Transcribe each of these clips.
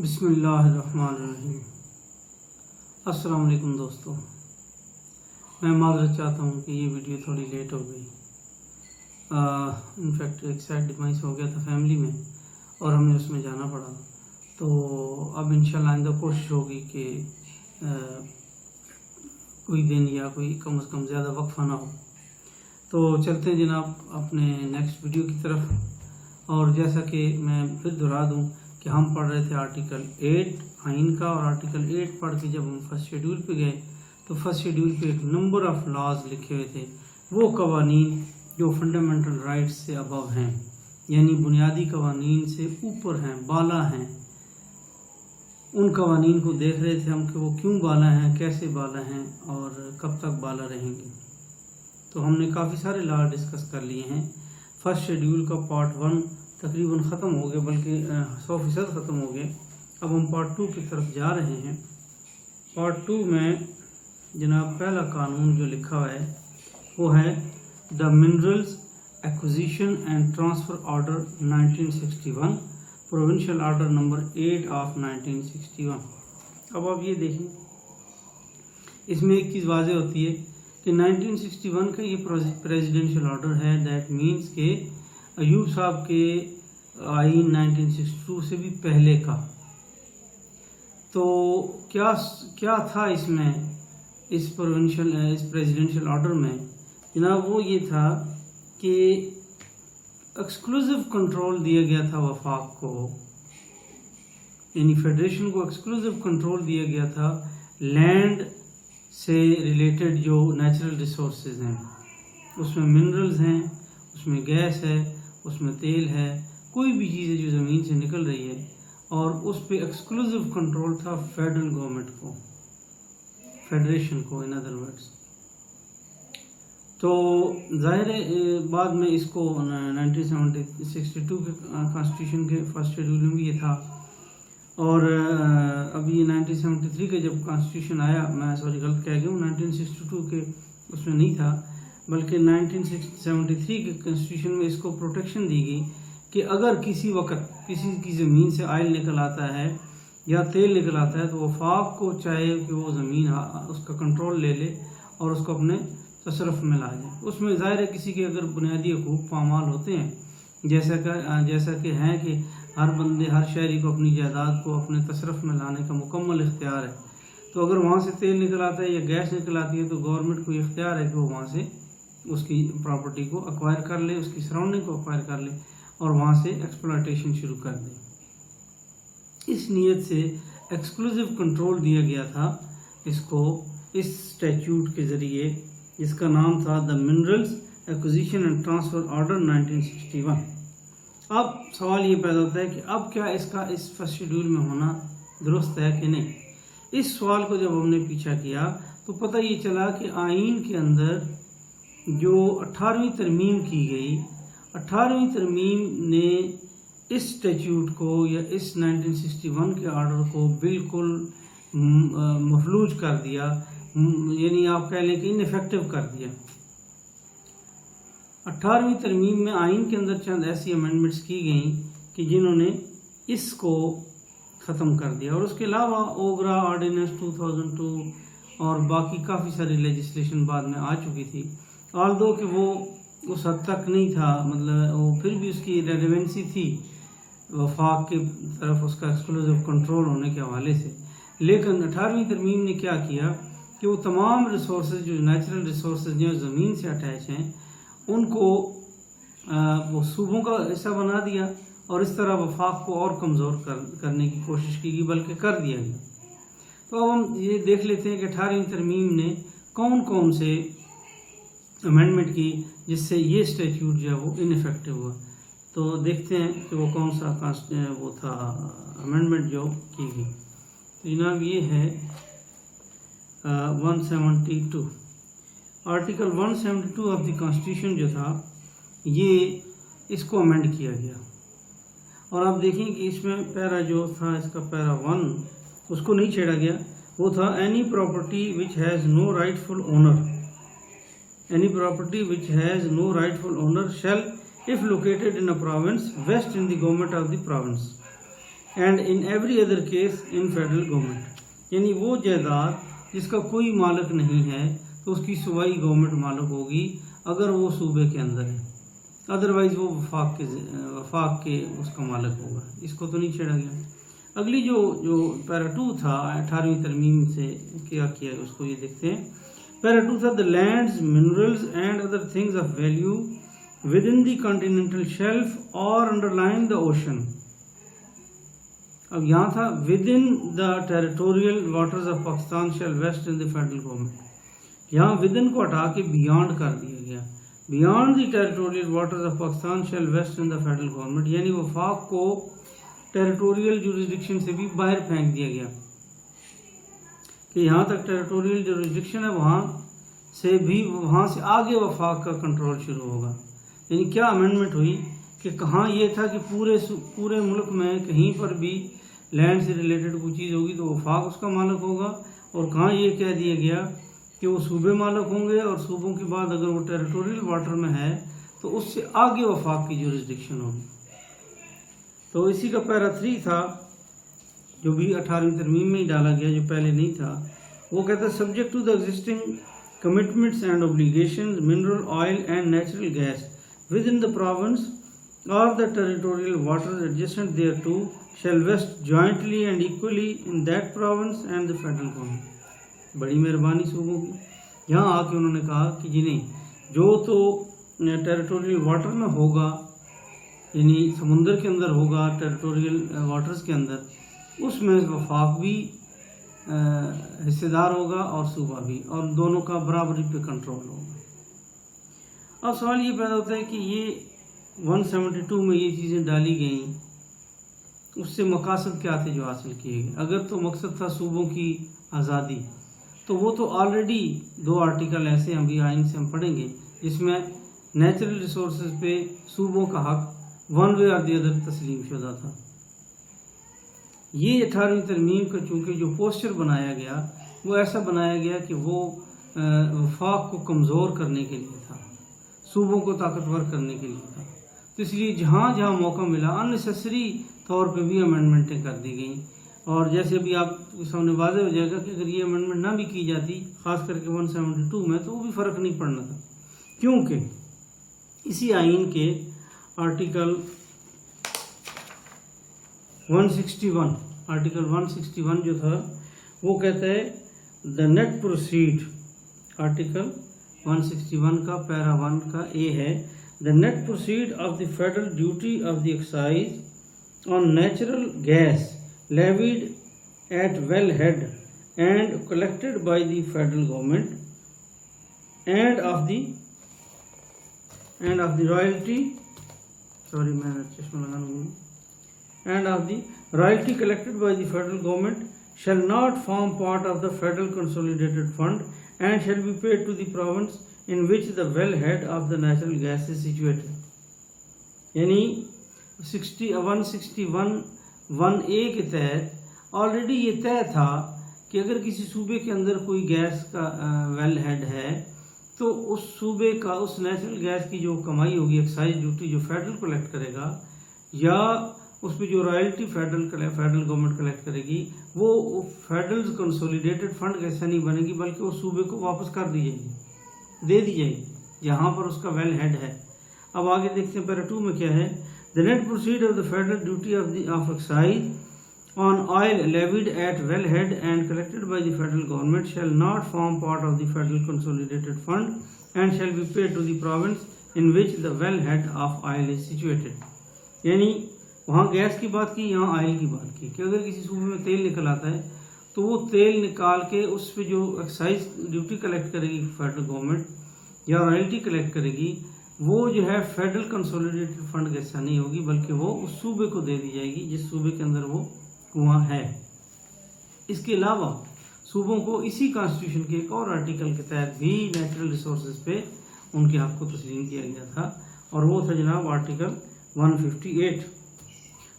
بسم اللہ الرحمن الرحیم۔ السلام علیکم دوستو، میں معذرت چاہتا ہوں کہ یہ ویڈیو تھوڑی لیٹ ہو گئی۔ انفیکٹ ایک سیڈ ڈیمائس ہو گیا تھا فیملی میں اور ہمیں اس میں جانا پڑا، تو اب انشاءاللہ آئندہ کوشش ہوگی کہ کوئی دن یا کوئی کم از کم زیادہ وقفہ نہ ہو۔ تو چلتے ہیں جناب اپنے نیکسٹ ویڈیو کی طرف، اور جیسا کہ میں پھر دہرا دوں کہ ہم پڑھ رہے تھے آرٹیکل 8 آئین کا، اور آرٹیکل 8 پڑھ کے جب ہم فرسٹ شیڈول پہ گئے تو فرسٹ شیڈول پہ ایک نمبر آف لاز لکھے ہوئے تھے، وہ قوانین جو فنڈامنٹل رائٹس سے ابو ہیں، یعنی بنیادی قوانین سے اوپر ہیں، بالا ہیں۔ ان قوانین کو دیکھ رہے تھے ہم کہ وہ کیوں بالا ہیں، کیسے بالا ہیں اور کب تک بالا رہیں گے۔ تو ہم نے کافی سارے لا ڈسکس کر لیے ہیں۔ فرسٹ شیڈول کا پارٹ 1 تقریباً ختم ہو گیا، بلکہ 100% ختم ہو گیا۔ اب ہم پارٹ 2 کی طرف جا رہے ہیں۔ پارٹ 2 میں جناب پہلا قانون جو لکھا ہوا ہے وہ ہے the minerals acquisition and transfer order 1961، provincial order number 8 of 1961۔ اب آپ یہ دیکھیں، اس میں ایک چیز واضح ہوتی ہے کہ 1961 کا یہ پریزیڈنشل آرڈر ہے، دیٹ مینس کہ ایوب صاحب کے آئین 1962 سے بھی پہلے کا۔ تو کیا تھا اس میں، اس پریزیڈنشل آرڈر میں جناب؟ وہ یہ تھا کہ ایکسکلوزیو کنٹرول دیا گیا تھا وفاق کو، یعنی فیڈریشن کو ایکسکلوزیو کنٹرول دیا گیا تھا لینڈ سے ریلیٹڈ جو نیچرل ریسورسز ہیں، اس میں منرلز ہیں، اس میں گیس ہے، اس میں تیل ہے، کوئی بھی چیز ہے جو زمین سے نکل رہی ہے، اور اس پہ ایکسکلوزیو کنٹرول تھا فیڈرل گورنمنٹ کو، فیڈریشن کو ان ادر ورڈز۔ تو ظاہر ہے بعد میں اس کو 1962 کے کانسٹیٹیوشن کے فرسٹ شیڈول میں بھی یہ تھا، اور ابھی 1973 کے جب کانسٹیٹیوشن آیا، میں غلط کہہ گیا ہوں، 1962 کے اس میں نہیں تھا، بلکہ 1973 کے کانسٹیٹیوشن میں اس کو پروٹیکشن دی گئی کہ اگر کسی وقت کسی کی زمین سے آئل نکل آتا ہے یا تیل نکل آتا ہے تو وفاق کو چاہے کہ وہ زمین اس کا کنٹرول لے لے اور اس کو اپنے تصرف میں لا جائے۔ اس میں ظاہر ہے کسی کے اگر بنیادی حقوق پامال ہوتے ہیں، جیسا کہ ہیں کہ ہر بندے، ہر شہری کو اپنی جائیداد کو اپنے تصرف میں لانے کا مکمل اختیار ہے، تو اگر وہاں سے تیل نکل آتا ہے یا گیس نکل آتی ہے تو گورنمنٹ کو یہ اختیار ہے کہ وہ وہاں سے اس کی پراپرٹی کو ایکوائر کر لے، اس کی سراؤنڈنگ کو ایکوائر کر لے اور وہاں سے ایکسپلائٹیشن شروع کر دے۔ اس نیت سے ایکسکلوزیو کنٹرول دیا گیا تھا اس کو، اس اسٹیچیوٹ کے ذریعے، جس کا نام تھا the minerals acquisition and transfer order 1961۔ اب سوال یہ پیدا ہوتا ہے کہ اب کیا اس کا اس فرسٹ شیڈول میں ہونا درست ہے کہ نہیں؟ اس سوال کو جب ہم نے پیچھا کیا تو پتہ یہ چلا کہ آئین کے اندر جو 18ویں ترمیم کی گئی، 18ویں ترمیم نے اس اسٹیچیوٹ کو یا اس 1961 کے آرڈر کو بالکل مفلوج کر دیا، یعنی آپ کہہ لیں کہ انیفیکٹو کر دیا۔ 18ویں ترمیم میں آئین کے اندر چند ایسی امینڈمنٹس کی گئیں کہ جنہوں نے اس کو ختم کر دیا، اور اس کے علاوہ اوگرا آرڈیننس 2002 اور باقی کافی ساری لیجسلیشن بعد میں آ چکی تھی، آلدو کہ وہ اس حد تک نہیں تھا، مطلب وہ پھر بھی اس کی ریلیونسی تھی وفاق کی طرف اس کا ایکسکلوزیو کنٹرول ہونے کے حوالے سے۔ لیکن 18ویں ترمیم نے کیا کیا کہ وہ تمام ریسورسز جو نیچرل ریسورسز جو زمین سے اٹیچ ہیں ان کو وہ صوبوں کا حصہ بنا دیا، اور اس طرح وفاق کو اور کمزور کرنے کی کوشش کی گئی، بلکہ کر دیا گیا۔ تو اب ہم یہ دیکھ لیتے ہیں کہ 18ویں ترمیم نے کون کون سے امینڈمنٹ کی جس سے یہ اسٹیچیوٹ جو ہے وہ انیفیکٹو ہوا۔ تو دیکھتے ہیں کہ وہ کون سا وہ تھا امینڈمنٹ جو کی گئی۔ تو جناب یہ ہے 172، آرٹیکل 172 آف دی کانسٹیٹیوشن جو تھا، یہ اس کو امینڈ کیا گیا، اور آپ دیکھیں کہ اس میں پیرا جو تھا، اس کا پیرا 1 اس کو نہیں چھیڑا گیا، وہ تھا any property which has no rightful owner, any property which has no rightful owner shall, if located in a province, vest in the government of the province. and in every other case in federal government. یعنی وہ جائیداد جس کا کوئی مالک نہیں ہے تو اس کی صوبائی گورنمنٹ مالک ہوگی اگر وہ صوبے کے اندر ہے، ادروائز وہ وفاق کے اس کا مالک ہوگا. اس کو تو نہیں چھیڑا گیا. اگلی جو پیرا 2 تھا 18ویں ترمیم سے کیا اس کو یہ دیکھتے ہیں. پیرا 2 تھا the lands, minerals and other things of value within the continental shelf or underlying the ocean. اب یہاں تھا within the territorial waters of Pakistan shall vest in the federal government. یہاں within کو ہٹا کے beyond کر دیا گیا. beyond the territorial waters of Pakistan shall vest in the federal government. یعنی وفاق کو ٹیریٹوریل جورسڈکشن سے بھی باہر پھینک دیا گیا کہ یہاں تک ٹیریٹوریل جورسڈکشن ہے، وہاں سے آگے وفاق کا کنٹرول شروع ہوگا. یعنی کیا امینڈمنٹ ہوئی کہ کہاں یہ تھا کہ پورے ملک میں کہیں پر بھی لینڈ سے ریلیٹڈ کوئی چیز ہوگی تو وفاق اس کا مالک ہوگا، اور کہاں یہ کہہ دیا گیا کہ وہ صوبے مالک ہوں گے، اور صوبوں کے بعد اگر وہ ٹیریٹوریل واٹر میں ہے تو اس سے آگے وفاق کی جورسڈکشن ہوگی. تو اسی کا پیرا 3 تھا جو بھی 18ویں ترمیم میں ہی ڈالا گیا، جو پہلے نہیں تھا. وہ کہتا ہے subject to the existing commitments and obligations mineral oil and natural gas within the province اور the territorial waters adjacent thereto shall vest jointly and equally in that province and the federal government. بڑی مہربانی صوبوں کی. یہاں آ کے انہوں نے کہا کہ جی نہیں، جو تو ٹیریٹوریل واٹر میں ہوگا یعنی سمندر کے اندر ہوگا، ٹیریٹوریل واٹرز کے اندر، اس میں وفاق بھی حصے دار ہوگا اور صوبہ بھی، اور دونوں کا برابری پہ کنٹرول ہوگا. اب سوال یہ پیدا ہوتا ہے کہ یہ 172 میں یہ چیزیں ڈالی گئیں، اس سے مقاصد کیا تھے جو حاصل کیے گئے؟ اگر تو مقصد تھا صوبوں کی آزادی تو وہ تو آلریڈی 2 آرٹیکل ایسے ہم بھی آئین سے ہم پڑھیں گے جس میں نیچرل ریسورسز پہ صوبوں کا حق ون وے اور دی ادر تسلیم شدہ تھا. یہ 18ویں ترمیم کا چونکہ جو پوسچر بنایا گیا وہ ایسا بنایا گیا کہ وہ وفاق کو کمزور کرنے کے لیے تھا، صوبوں کو طاقتور کرنے کے لیے تھا. تو اس لیے جہاں جہاں موقع ملا اننیسیسری طور پہ بھی امینڈمنٹیں کر دی گئیں. اور جیسے ابھی آپ کے سامنے واضح ہو جائے گا کہ اگر یہ امینڈمنٹ نہ بھی کی جاتی خاص کر کے 172 میں تو وہ بھی فرق نہیں پڑنا تھا، کیونکہ اسی آئین کے آرٹیکل 161 جو تھا وہ کہتا ہے دا نیٹ پروسیڈ. آرٹیکل 161 کا پیرا 1 کا اے ہے the net proceed of the federal duty of the excise on natural gas levied at wellhead and collected by the federal government and of the royalty collected by the federal government shall not form part of the federal consolidated fund and shall be paid to the province in which the wellhead of the natural gas is situated. یعنی 161(1)(a) کے تحت already یہ طے تھا کہ اگر کسی صوبے کے اندر کوئی گیس کا ویل ہیڈ ہے تو اس صوبے کا اس نیچرل گیس کی جو کمائی ہوگی ایکسائز ڈیوٹی جو فیڈرل کلیکٹ کرے گا یا اس پہ جو رائلٹی فیڈرل گورنمنٹ کلیکٹ کرے گی وہ فیڈرل کنسولیڈیٹڈ فنڈ کیسا نہیں بنے گی بلکہ اس صوبے کو واپس کر دی جائے گی، دے دی جائے گی جہاں پر اس کا ویل ہیڈ ہے. اب آگے دیکھتے ہیں پیرا 2 میں کیا ہے. The net proceed of the federal duty of excise on oil levied at wellhead and collected by the federal government shall not form part of the federal consolidated fund and shall be paid to the province in which the wellhead of oil is situated. یعنی وہاں gas کی بات کی، یہاں oil کی بات کی کہ اگر کسی صوبے میں تیل نکل آتا ہے تو وہ تیل نکال کے اس پہ جو ایکسائز ڈیوٹی کلیکٹ کرے گی فیڈرل گورنمنٹ یا رائلٹی کلیکٹ کرے گی وہ جو ہے فیڈرل کنسولیڈیٹڈ فنڈ کے حصہ نہیں ہوگی بلکہ وہ اس صوبے کو دے دی جائے گی جس صوبے کے اندر وہ کنواں ہے. اس کے علاوہ صوبوں کو اسی کانسٹیٹیوشن کے ایک اور آرٹیکل کے تحت بھی نیچرل ریسورسز پہ ان کے حق کو تسلیم کیا گیا تھا اور وہ تھا جناب آرٹیکل 158.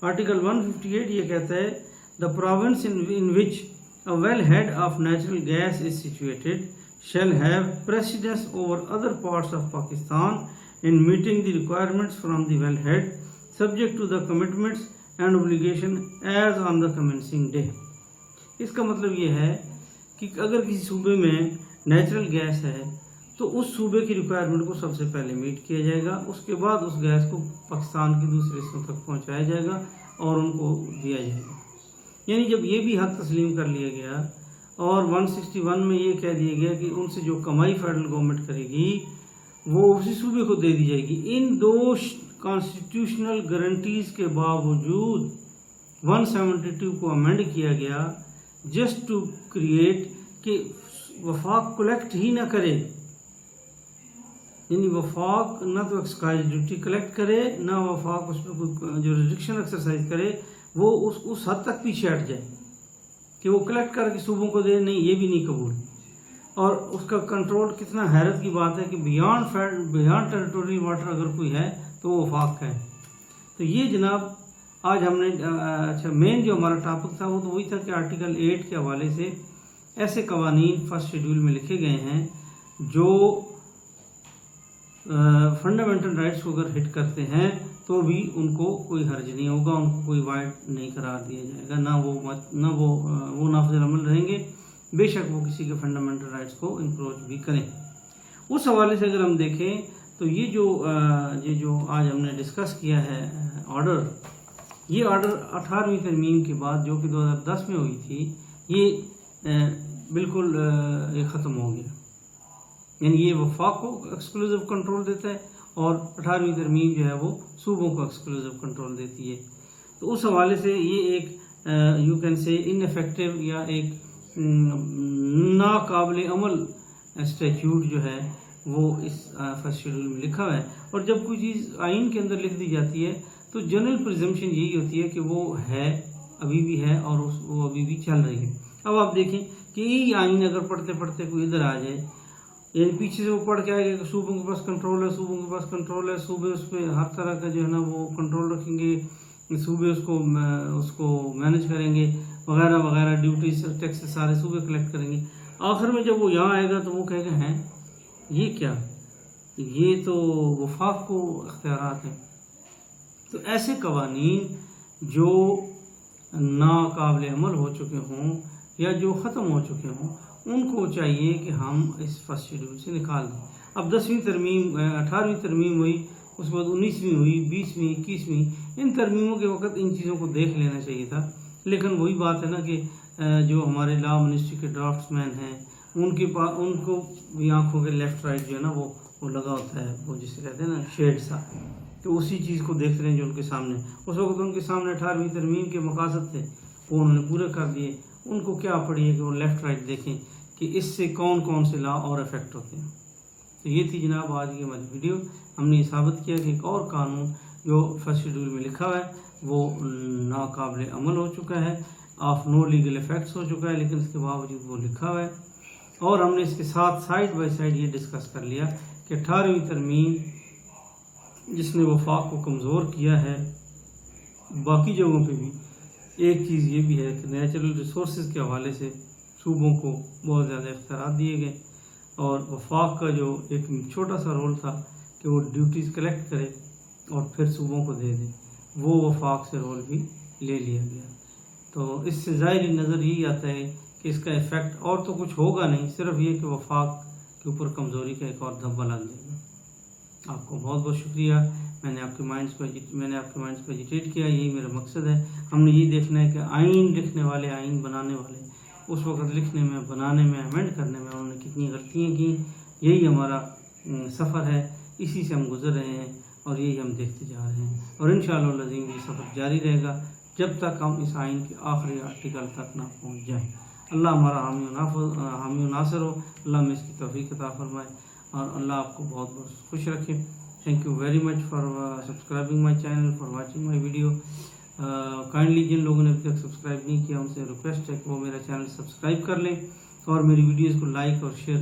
آرٹیکل 158 یہ کہتا ہے the province in which a well head of natural gas is situated shall have precedence over other parts of Pakistan in meeting the requirements from the wellhead subject to the commitments and obligation as on the commencing day. اس کا مطلب یہ ہے کہ اگر کسی صوبے میں natural gas ہے تو اس صوبے کی ریکوائرمنٹ کو سب سے پہلے میٹ کیا جائے گا، اس کے بعد اس گیس کو پاکستان کے دوسرے حصوں تک پہنچایا جائے گا اور ان کو دیا جائے گا. یعنی جب یہ بھی حق تسلیم کر لیا گیا اور 161 میں یہ کہہ دیا گیا کہ ان سے جو کمائی فیڈرل گورنمنٹ کرے گی وہ اسی صوبے کو دے دی جائے گی، ان دو کانسٹیٹیوشنل گارنٹیز کے باوجود 172 کو امینڈ کیا گیا جسٹ ٹو کریٹ کہ وفاق کلیکٹ ہی نہ کرے. یعنی وفاق نہ تو ایکسائز ڈیوٹی کلیکٹ کرے، نہ وفاق اس پہ کوئی جو ریسٹرکشن ایکسرسائز کرے، وہ اس حد تک پیچھے ہٹ جائے کہ وہ کلیکٹ کر کے صوبوں کو دے. نہیں، یہ بھی نہیں قبول. اور اس کا کنٹرول، کتنا حیرت کی بات ہے کہ بیانڈ ٹیریٹوریل واٹر اگر کوئی ہے تو وہ وفاق ہے. تو یہ جناب آج ہم نے مین جو ہمارا ٹاپک تھا وہ تو وہی تھا کہ آرٹیکل 8 کے حوالے سے ایسے قوانین فرسٹ شیڈول میں لکھے گئے ہیں جو فنڈامنٹل رائٹس کو اگر ہٹ کرتے ہیں تو بھی ان کو کوئی حرج نہیں ہوگا، ان کو کوئی وائڈ نہیں قرار دیا جائے گا، نہ وہ نافذ العمل رہیں گے، بے شک وہ کسی کے فنڈامنٹل رائٹس کو انکروچ بھی کریں. اس حوالے سے اگر ہم دیکھیں تو یہ جو آج ہم نے ڈسکس کیا ہے آرڈر، یہ آرڈر 18ویں ترمیم کے بعد جو کہ 2010 میں ہوئی تھی، یہ بالکل یہ ختم ہو گیا. یعنی یہ وفاق کو ایکسکلوزیو کنٹرول دیتا ہے اور 18ویں ترمیم جو ہے وہ صوبوں کو ایکسکلوزیو کنٹرول دیتی ہے. تو اس حوالے سے یہ ایک you can say in effective یا ایک ناقابل عمل اسٹیچیوٹ جو ہے وہ اس فرسٹ شیڈول میں لکھا ہوا ہے. اور جب کوئی چیز آئین کے اندر لکھ دی جاتی ہے تو جنرل پریزمپشن یہی ہوتی ہے کہ وہ ہے، ابھی بھی ہے اور وہ ابھی بھی چل رہی ہے. اب آپ دیکھیں کہ یہ آئین اگر پڑھتے پڑھتے کوئی ادھر آ جائے، یعنی پیچھے سے وہ پڑھ کے آئے گا کہ صوبوں کے پاس کنٹرول ہے، صوبوں کے پاس کنٹرول ہے، صوبے اس پہ ہر طرح کا جو ہے نا وہ کنٹرول رکھیں گے، صوبے اس کو مینج کریں گے وغیرہ وغیرہ، ڈیوٹیز ٹیکس سارے صوبے کلیکٹ کریں گے. آخر میں جب وہ یہاں آئے گا تو وہ کہے گا ہیں یہ کیا، یہ تو وفاق کو اختیارات ہیں. تو ایسے قوانین جو ناقابل عمل ہو چکے ہوں یا جو ختم ہو چکے ہوں ان کو چاہیے کہ ہم اس فرسٹ شیڈول سے نکال دیں. اب 10ویں ترمیم 18ویں ترمیم ہوئی، اس کے بعد 19ویں ہوئی، 20ویں 21ویں، ان ترمیموں کے وقت ان چیزوں کو دیکھ لینا چاہیے تھا. لیکن وہی بات ہے نا کہ جو ہمارے لا منسٹری کے ڈرافٹس مین ہیں ان کو بھی آنکھوں کے لیفٹ رائٹ جو ہے نا وہ لگا ہوتا ہے، وہ جسے کہتے ہیں نا شیڈ سا، تو اسی چیز کو دیکھ رہے ہیں جو ان کے سامنے. اس وقت ان کے سامنے 18ویں ترمیم کے مقاصد تھے، وہ انہوں نے پورے کر دیے. ان کو کیا پڑی ہے کہ وہ لیفٹ رائٹ دیکھیں کہ اس سے کون کون سے لا اور افیکٹ ہوتے ہیں. تو یہ تھی جناب آج کی ہماری ویڈیو. ہم نے یہ ثابت کیا کہ ایک اور قانون جو فرسٹ شیڈول میں لکھا ہوا ہے وہ ناقابل عمل ہو چکا ہے، آف نو لیگل افیکٹس ہو چکا ہے، لیکن اس کے باوجود وہ لکھا ہوا ہے. اور ہم نے اس کے ساتھ سائڈ بائی سائڈ یہ ڈسکس کر لیا کہ 18ویں ترمیم جس نے وفاق کو کمزور کیا ہے، باقی جگہوں پہ بھی ایک چیز یہ بھی ہے کہ نیچرل ریسورسز کے حوالے سے صوبوں کو بہت زیادہ اختیارات دیے گئے، اور وفاق کا جو ایک چھوٹا سا رول تھا کہ وہ ڈیوٹیز کلیکٹ کرے اور پھر صوبوں کو دے دے، وہ وفاق سے رول بھی لے لیا گیا. تو اس سے ظاہری نظر یہی آتا ہے کہ اس کا ایفیکٹ اور تو کچھ ہوگا نہیں، صرف یہ کہ وفاق کے اوپر کمزوری کا ایک اور دھبا لگ جائے گا. آپ کو بہت بہت شکریہ. میں نے آپ کے مائنڈس کو ایجیٹیٹ کیا، یہی میرا مقصد ہے. ہم نے یہ دیکھنا ہے کہ آئین لکھنے والے، آئین بنانے والے اس وقت لکھنے میں، بنانے میں، امینڈ کرنے میں انہوں نے کتنی غلطیاں کی. یہی ہمارا سفر ہے، اسی سے ہم گزر رہے ہیں اور یہی ہم دیکھتے جا رہے ہیں. اور انشاءاللہ العظیم یہ سفر جاری رہے گا جب تک ہم اس آئین کے آخری آرٹیکل تک نہ پہنچ جائیں. اللہ ہمارا حامی و ناصر ہو. اللہ ہمیں اس کی توفیق عطا فرمائے اور اللہ آپ کو بہت بہت خوش رکھے. Thank you very much for subscribing my channel, for watching my video. Kindly جن لوگوں نے ابھی تک سبسکرائب نہیں کیا ان سے ریکویسٹ ہے کہ وہ میرا چینل سبسکرائب کر لیں اور میری ویڈیوز کو لائک اور شیئر